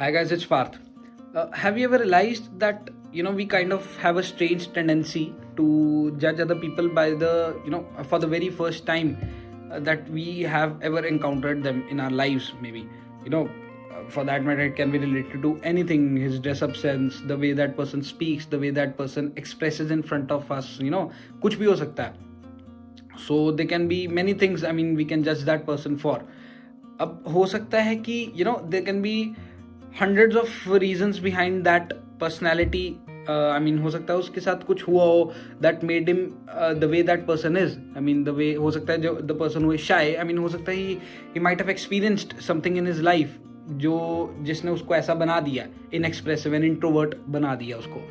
Hi guys, it's Parth. Have you ever realized that we kind of have a strange tendency to judge other people by the for the very first time that we have ever encountered them in our lives? Maybe for that matter, it can be related to anything: his dress-up sense, the way that person speaks, the way that person expresses in front of us. कुछ भी हो सकता है. So there can be many things. I mean, we can judge that person for. अब हो सकता है कि there can be hundreds of reasons behind that personality. I mean, हो सकता है उसके साथ कुछ हुआ हो that made him the way that person is. I mean, the way हो सकता है जो the person who is shy. I mean, हो सकता है he might have experienced something in his life जो जिसने उसको ऐसा बना दिया, inexpressive and introvert बना दिया उसको.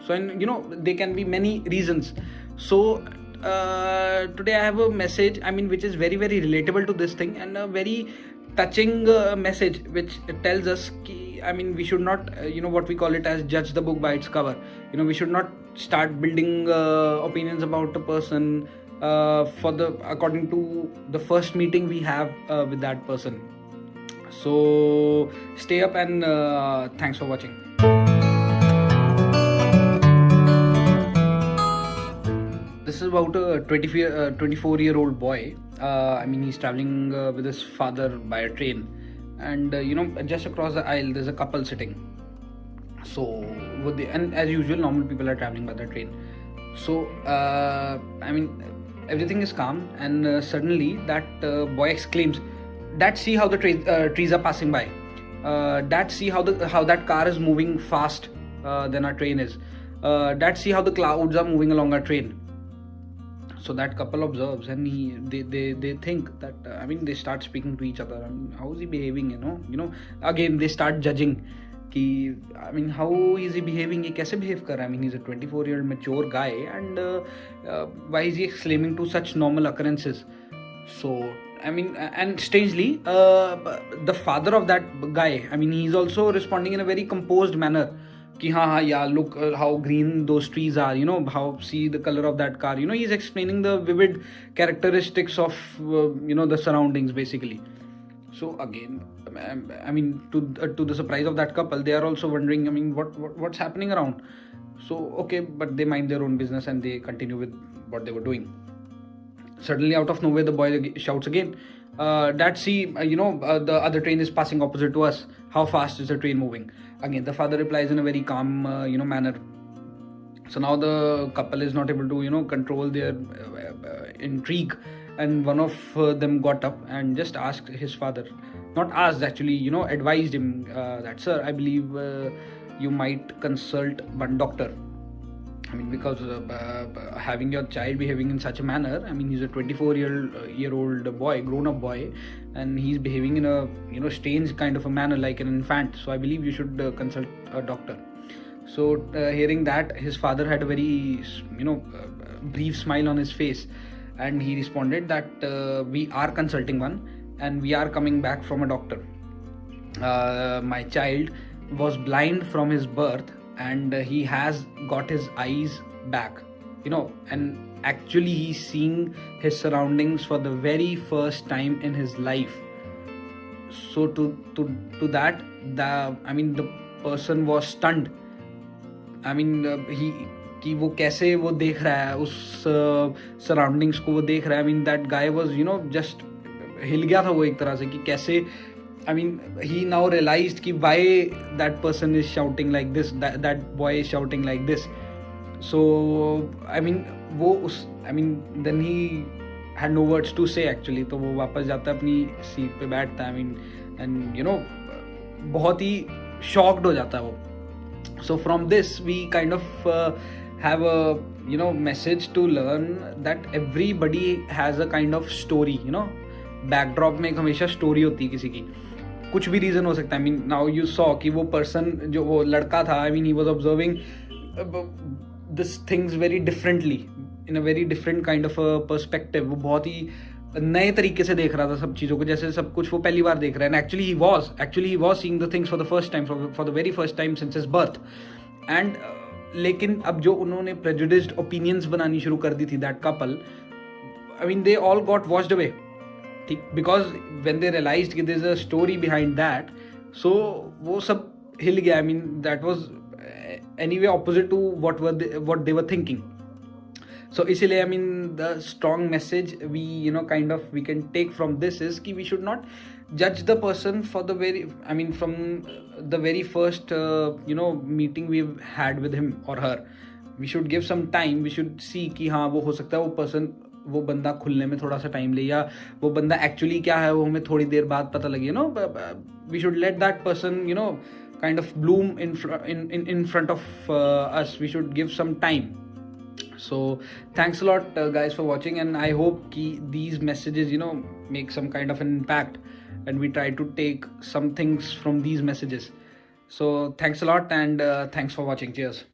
So and there can be many reasons. So today I have a message, I mean, which is very very relatable to this thing, and a very touching message which tells us ki, I mean, we should not what we call it as judge the book by its cover. We should not start building opinions about a person according to the first meeting we have with that person. So stay up and thanks for watching. This is about a 24-year-old boy. I mean, he's traveling with his father by a train, and just across the aisle there's a couple sitting. So and as usual, normal people are traveling by the train. So I mean, everything is calm, and suddenly that boy exclaims, "Dad, see how the trees are passing by. Dad, see how that car is moving fast than our train is. Dad, see how the clouds are moving along our train." So that couple observes, and they think that I mean, they start speaking to each other. I mean, how is he behaving? Again they start judging. Ki, I mean, how is he behaving? ये कैसे behave कर रहा है? I mean, he's a 24-year-old mature guy, and why is he exclaiming to such normal occurrences? So I mean, and strangely, the father of that guy, I mean, he's also responding in a very composed manner. Ki हाँ, yeah, look how green those trees are, how, see the color of that car. He's explaining the vivid characteristics of the surroundings basically. So again, I mean, to the surprise of that couple, they are also wondering, I mean, what's happening around. So okay, but they mind their own business and they continue with what they were doing. Suddenly, out of nowhere, the boy shouts again, "Dad, see, the other train is passing opposite to us. How fast is the train moving?" Again, the father replies in a very calm, manner. So now the couple is not able to, control their intrigue, and one of them got up and just asked his father, not asked actually, advised him that, "Sir, I believe you might consult one doctor." I mean, because having your child behaving in such a manner, I mean, he's a 24-year-old boy, grown-up boy, and he's behaving in a strange kind of a manner like an infant. So I believe you should consult a doctor. So hearing that, his father had a very brief smile on his face, and he responded that we are consulting one, and we are coming back from a doctor. My child was blind from his birth, and he has got his eyes back, and actually he's seeing his surroundings for the very first time in his life. So to that, the person was stunned. I mean, कि वो कैसे वो देख रहा है उस surroundings को, वो देख रहा है. I mean, that guy was just हिल गया था वो एक तरह से कि कैसे. I mean, he now realized ki why that person is shouting like this, that boy is shouting like this. So I mean, then he had no words to say actually. तो वो वापस जाता है अपनी सीट पे बैठता है. I mean, and बहुत ही shocked हो जाता है वो. So from this we kind of have a message to learn that everybody has a kind of story. Backdrop में एक हमेशा story होती है किसी की. कुछ भी रीज़न हो सकता है. I mean, now you saw कि वो person, जो वो लड़का था, I mean, he was observing this things very differently, in a very different kind of a perspective. वो बहुत ही नए तरीके से देख रहा था सब चीज़ों को, जैसे सब कुछ वो पहली बार देख रहा है. And actually he was seeing the things for the first time, for the very first time since his birth. And लेकिन अब जो उन्होंने prejudiced opinions बनानी शुरू कर दी थी, that couple, I mean, they all got washed away. Because when they realized that there's a story behind that, सो वो सब हिल गया. I mean that was anyway opposite to what they were thinking. So इसीलिए I mean the strong message we kind of we can take from this is कि we should not judge the person for the very, I mean, from the very first meeting we've had with him or her. We should give some time. We should see कि हाँ वो हो सकता है वो बंदा खुलने में थोड़ा सा टाइम ले, या वो बंदा एक्चुअली क्या है वो हमें थोड़ी देर बाद पता लगे. We should let that person kind of bloom in front of us. We should give some time. So thanks a lot guys for watching, and I hope ki these messages make some kind of an impact, and we try to take some things from these messages. So thanks a lot, and thanks for watching. Cheers.